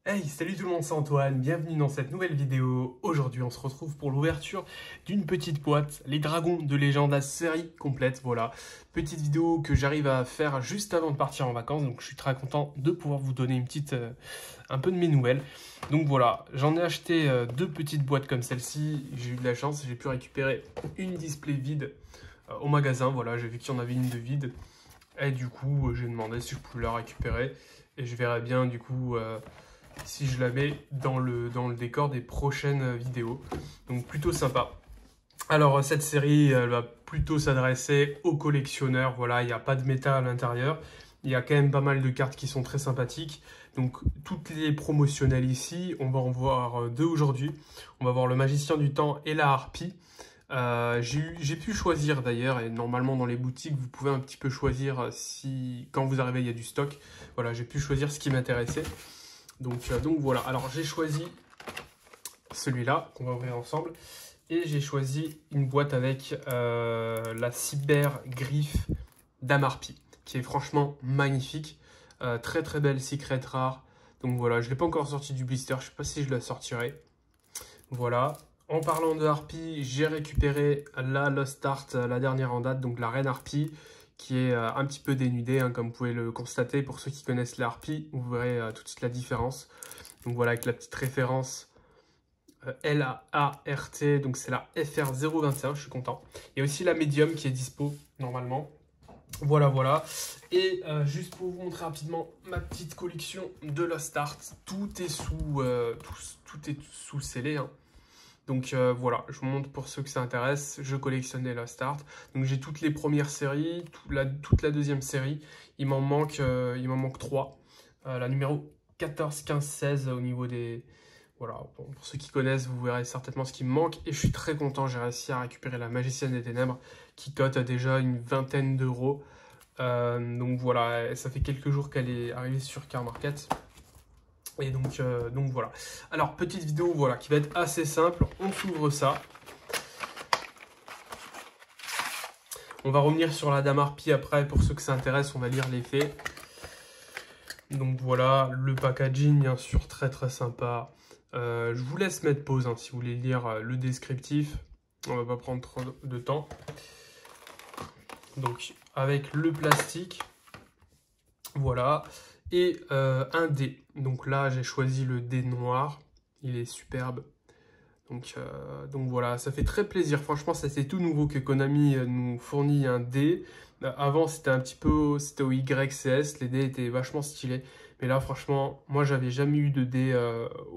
Hey, salut tout le monde, c'est Antoine, bienvenue dans cette nouvelle vidéo. Aujourd'hui, on se retrouve pour l'ouverture d'une petite boîte, les dragons de légende, la série complète, voilà. Petite vidéo que j'arrive à faire juste avant de partir en vacances, donc je suis très content de pouvoir vous donner un peu de mes nouvelles. Donc voilà, j'en ai acheté deux petites boîtes comme celle-ci, j'ai eu de la chance, j'ai pu récupérer une display vide au magasin, voilà, j'ai vu qu'il y en avait une de vide. Et du coup, j'ai demandé si je pouvais la récupérer, et je verrai bien du coup... si je la mets dans le décor des prochaines vidéos. Donc plutôt sympa. Alors cette série, elle va plutôt s'adresser aux collectionneurs. Voilà, il n'y a pas de méta à l'intérieur. Il y a quand même pas mal de cartes qui sont très sympathiques. Donc toutes les promotionnelles ici, on va en voir deux aujourd'hui. On va voir le Magicien du Temps et la Harpie. J'ai pu choisir d'ailleurs, et normalement dans les boutiques, vous pouvez un petit peu choisir si quand vous arrivez, il y a du stock. Voilà, j'ai pu choisir ce qui m'intéressait. Donc voilà, alors j'ai choisi celui-là qu'on va ouvrir ensemble et j'ai choisi une boîte avec la Cyber Griffe d'Amarpi qui est franchement magnifique, très très belle secret rare. Donc voilà, je ne l'ai pas encore sorti du blister, je ne sais pas si je la sortirai. Voilà, en parlant de Harpie, j'ai récupéré la Lost Art, la dernière en date, donc la Reine Harpie, qui est un petit peu dénudée, hein, comme vous pouvez le constater. Pour ceux qui connaissent la Harpie, vous verrez tout de suite la différence. Donc voilà, avec la petite référence LART, donc c'est la FR021, je suis content. Il y a aussi la Medium qui est dispo, normalement. Voilà, voilà. Et juste pour vous montrer rapidement ma petite collection de Lost Art, tout est sous scellé, hein. Donc voilà, je vous montre pour ceux que ça intéresse, je collectionne les Lost Art. Donc j'ai toutes les premières séries, toute la deuxième série, il m'en manque 3. La numéro 14, 15, 16 au niveau des... Voilà, bon, pour ceux qui connaissent, vous verrez certainement ce qui me manque. Et je suis très content, j'ai réussi à récupérer la Magicienne des Ténèbres qui cote à déjà une vingtaine d'euros. Donc voilà, ça fait quelques jours qu'elle est arrivée sur Car Market. Et donc voilà. Alors, petite vidéo voilà, qui va être assez simple. On s'ouvre ça. On va revenir sur la Dame Harpie après. Pour ceux que ça intéresse, on va lire les faits. Donc voilà, le packaging, bien sûr, très très sympa. Je vous laisse mettre pause hein, si vous voulez lire le descriptif. On va pas prendre trop de temps. Donc, avec le plastique. Voilà. Et un dé. Donc là, j'ai choisi le dé noir. Il est superbe. Donc voilà, ça fait très plaisir. Franchement, ça c'est tout nouveau que Konami nous fournit un dé. Avant, c'était c'était au YCS. Les dés étaient vachement stylés. Mais là, franchement, moi, j'avais jamais eu de dé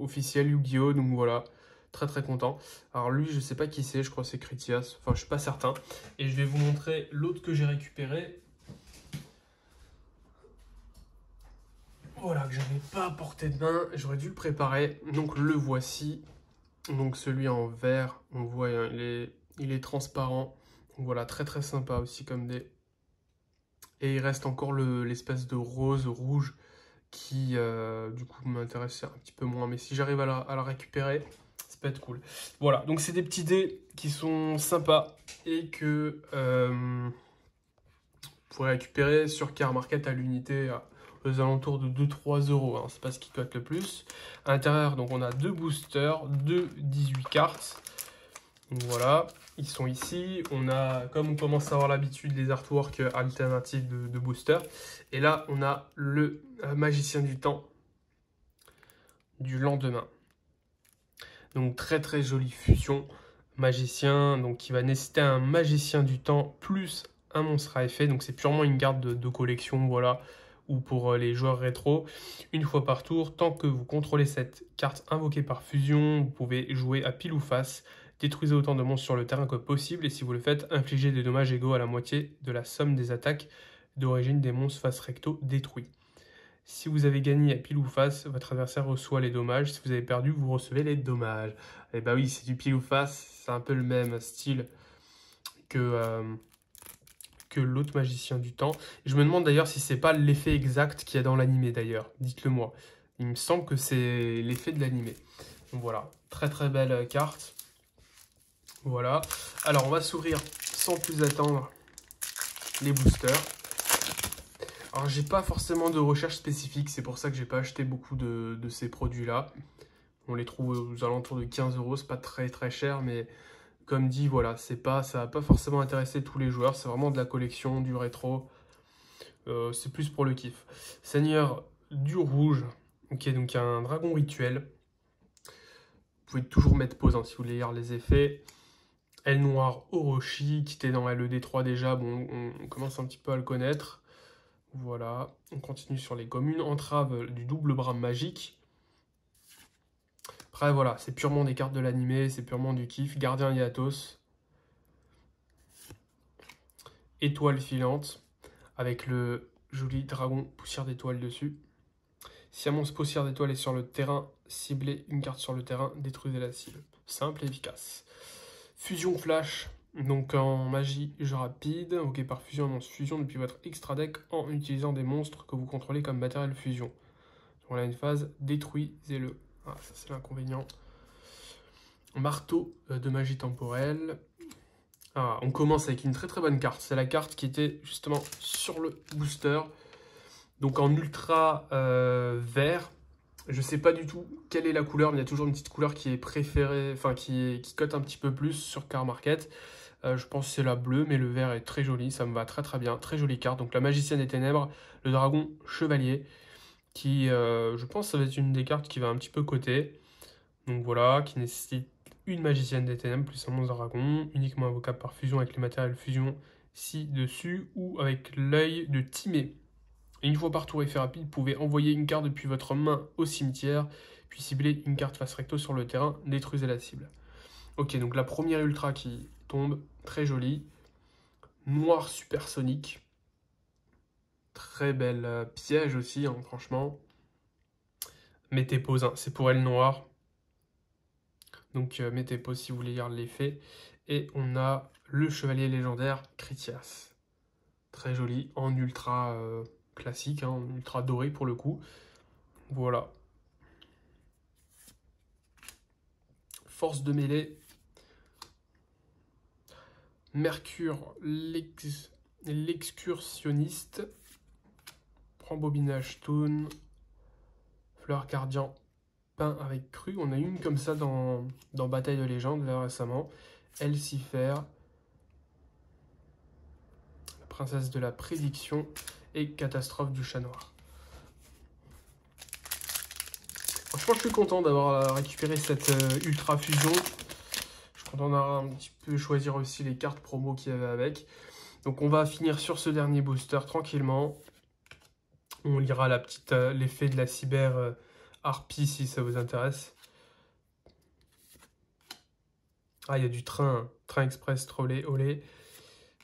officiel Yu-Gi-Oh! Donc voilà, très très content. Alors lui, je sais pas qui c'est. Je crois que c'est Critias. Enfin, je suis pas certain. Et je vais vous montrer l'autre que j'ai récupéré. Voilà, que j'avais pas à portée de main, j'aurais dû le préparer. Donc le voici. Donc celui en vert, on voit, hein, il est transparent. Donc voilà, très très sympa aussi comme des... Et il reste encore l'espèce de rose rouge qui du coup m'intéresse un petit peu moins. Mais si j'arrive à la récupérer, ça peut être cool. Voilà, donc c'est des petits dés qui sont sympas et que vous pourrez récupérer sur Car Market à l'unité aux alentours de 2-3 euros. Hein. C'est pas ce qui cote le plus. À l'intérieur, donc on a deux boosters, 18 cartes. Donc voilà, ils sont ici. On a, comme on commence à avoir l'habitude, les artworks alternatifs de boosters. Et là, on a le Magicien du Temps du lendemain. Donc très très jolie fusion. Magicien, donc qui va nécessiter un Magicien du Temps plus un monstre à effet. Donc c'est purement une carte de collection, voilà, ou pour les joueurs rétro. Une fois par tour, tant que vous contrôlez cette carte invoquée par fusion, vous pouvez jouer à pile ou face. Détruisez autant de monstres sur le terrain que possible, et si vous le faites, infligez des dommages égaux à la moitié de la somme des attaques d'origine des monstres face recto détruits. Si vous avez gagné à pile ou face, votre adversaire reçoit les dommages. Si vous avez perdu, vous recevez les dommages. Et bah oui, c'est du pile ou face, c'est un peu le même style que l'autre Magicien du Temps. Je me demande d'ailleurs si c'est pas l'effet exact qu'il y a dans l'animé d'ailleurs. Dites-le moi. Il me semble que c'est l'effet de l'animé. Donc voilà, très très belle carte. Voilà. Alors on va s'ouvrir sans plus attendre les boosters. Alors, j'ai pas forcément de recherche spécifique, c'est pour ça que j'ai pas acheté beaucoup de ces produits-là. On les trouve aux alentours de 15 €, c'est pas très très cher, mais comme dit, voilà, ça va pas forcément intéresser tous les joueurs, c'est vraiment de la collection, du rétro, c'est plus pour le kiff. Seigneur du rouge, ok, donc il y a un dragon rituel. Vous pouvez toujours mettre pause hein, si vous voulez lire les effets. Aile noire Orochi, qui était dans LED3 déjà, bon, on commence un petit peu à le connaître. Voilà, on continue sur les communes. Entrave du double bras magique. Après, voilà, c'est purement des cartes de l'animé, c'est purement du kiff. Gardien Yatos. Étoile filante, avec le joli dragon poussière d'étoile dessus. Si un monstre poussière d'étoile est sur le terrain, ciblez une carte sur le terrain, détruisez la cible. Simple et efficace. Fusion flash, donc en magie jeu rapide. Ok, par fusion, annonce fusion depuis votre extra deck en utilisant des monstres que vous contrôlez comme matériel fusion. On a une phase, détruisez-le. Ah, ça c'est l'inconvénient. Marteau de magie temporelle. Ah, on commence avec une très très bonne carte. C'est la carte qui était justement sur le booster. Donc en ultra vert. Je sais pas du tout quelle est la couleur, mais il y a toujours une petite couleur qui est préférée, enfin qui cote un petit peu plus sur Card Market. Je pense que c'est la bleue, mais le vert est très joli, ça me va très très bien. Très jolie carte. Donc la magicienne des ténèbres, le dragon chevalier, qui je pense que ça va être une des cartes qui va un petit peu coter. Donc voilà, qui nécessite une magicienne des ténèbres plus un monstre dragon, uniquement invocable par fusion avec les matériels fusion ci-dessus ou avec l'œil de Timée. Et une fois par tour effet rapide, vous pouvez envoyer une carte depuis votre main au cimetière, puis cibler une carte face recto sur le terrain, détruisez la cible. Ok, donc la première ultra qui tombe, très jolie. Noir supersonique. Très belle piège aussi, hein, franchement. Mettez pause, hein, c'est pour elle noire. Donc mettez pause si vous voulez lire l'effet. Et on a le chevalier légendaire Critias. Très joli, en ultra classique, hein, en ultra doré pour le coup. Voilà. Force de mêlée. Mercure l'excursionniste. Rembobinage Toon. Fleur Cardian peint avec cru. On a une comme ça dans Bataille de légende là récemment. Elsifer. La princesse de la prédiction. Et catastrophe du chat noir. Franchement, je suis content d'avoir récupéré cette ultra fusion. Je suis content d'avoir un petit peu choisir aussi les cartes promo qu'il y avait avec. Donc on va finir sur ce dernier booster tranquillement. On lira l'effet de la cyber harpie si ça vous intéresse. Ah, il y a du train, hein. Train express trolley, olé.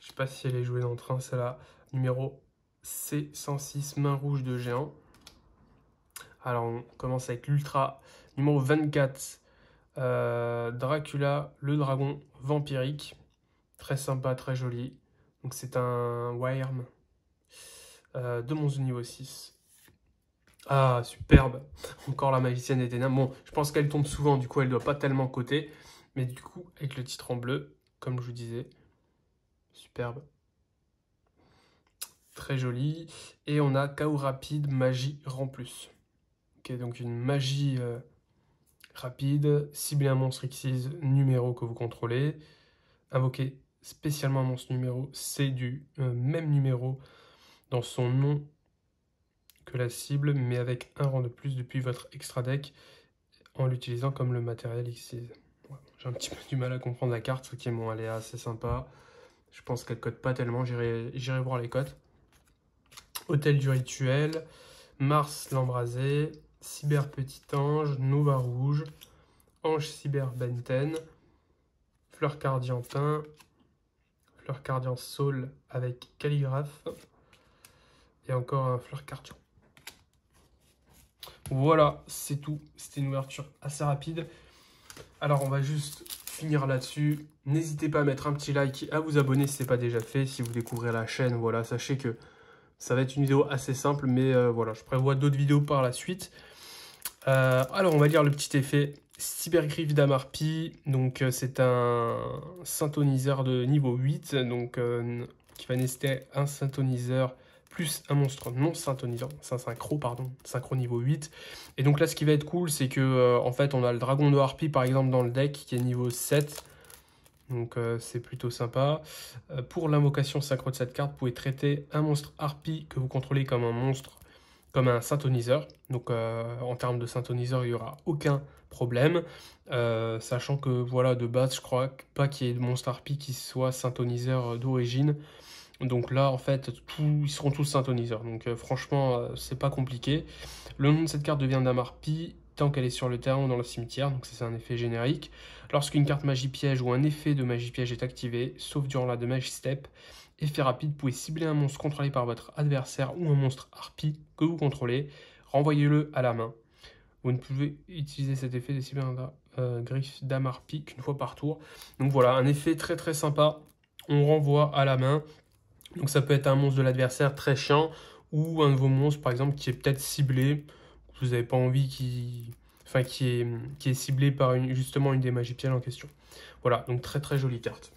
Je sais pas si elle est jouée dans le train, celle-là. Numéro C106, main rouge de géant. Alors on commence avec l'ultra. Numéro 24, Dracula, le dragon vampirique. Très sympa, très joli. Donc c'est un Wyrm de mon niveau 6. Ah, superbe. Encore la magicienne des ténèbres. Bon, je pense qu'elle tombe souvent, du coup elle doit pas tellement coter. Mais du coup, avec le titre en bleu, comme je vous disais, superbe. Très joli. Et on a chaos rapide, magie rend plus. Ok, donc une magie rapide, cibler un monstre X numéro que vous contrôlez. Invoquer spécialement un monstre numéro, c'est du même numéro dans son nom que la cible, mais avec un rang de plus depuis votre extra deck en l'utilisant comme le matériel X. Ouais, j'ai un petit peu du mal à comprendre la carte, ok, bon, elle est assez sympa. Je pense qu'elle code pas tellement, j'irai voir les codes. Hôtel du rituel, Mars l'embrasé, Cyber Petit Ange, Nova Rouge, Ange Cyber Benten, Fleur Cardiantin, Fleur Cardian Soul avec Calligraphe, et encore un Fleur Cardian. Voilà, c'est tout. C'était une ouverture assez rapide. Alors, on va juste finir là-dessus. N'hésitez pas à mettre un petit like et à vous abonner si ce n'est pas déjà fait. Si vous découvrez la chaîne, voilà, sachez que ça va être une vidéo assez simple, mais voilà, je prévois d'autres vidéos par la suite. Alors, on va lire le petit effet Cybergriffe d'Amarpi. Donc, c'est un synthoniseur de niveau 8, donc qui va nécessiter un synthoniseur plus un monstre non syntonisant, synchro niveau 8. Et donc là, ce qui va être cool, c'est que en fait, on a le dragon de harpie par exemple dans le deck qui est niveau 7. Donc c'est plutôt sympa. Pour l'invocation synchro de cette carte, vous pouvez traiter un monstre harpie que vous contrôlez comme un monstre, comme un synthoniseur. Donc en termes de synthoniseur, il n'y aura aucun problème. Sachant que voilà, de base, je crois pas qu'il y ait de monstre harpie qui soit synthoniseur d'origine. Donc là, en fait, ils seront tous synthoniseurs. Donc franchement, c'est pas compliqué. Le nom de cette carte devient Dame Harpie tant qu'elle est sur le terrain ou dans le cimetière. Donc c'est un effet générique. Lorsqu'une carte magie piège ou un effet de magie piège est activé, sauf durant la de magie step, effet rapide, vous pouvez cibler un monstre contrôlé par votre adversaire ou un monstre harpie que vous contrôlez. Renvoyez-le à la main. Vous ne pouvez utiliser cet effet de cibler un griffe Dame Harpie qu'une fois par tour. Donc voilà, un effet très très sympa. On renvoie à la main. Donc ça peut être un monstre de l'adversaire très chiant ou un de vos monstres par exemple qui est peut-être ciblé, que vous n'avez pas envie qui est ciblé par justement une des magies pièges en question. Voilà, donc très très jolie carte.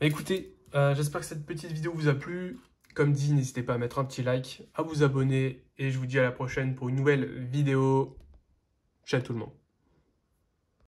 Bah, écoutez, j'espère que cette petite vidéo vous a plu. Comme dit, n'hésitez pas à mettre un petit like, à vous abonner et je vous dis à la prochaine pour une nouvelle vidéo. Ciao tout le monde.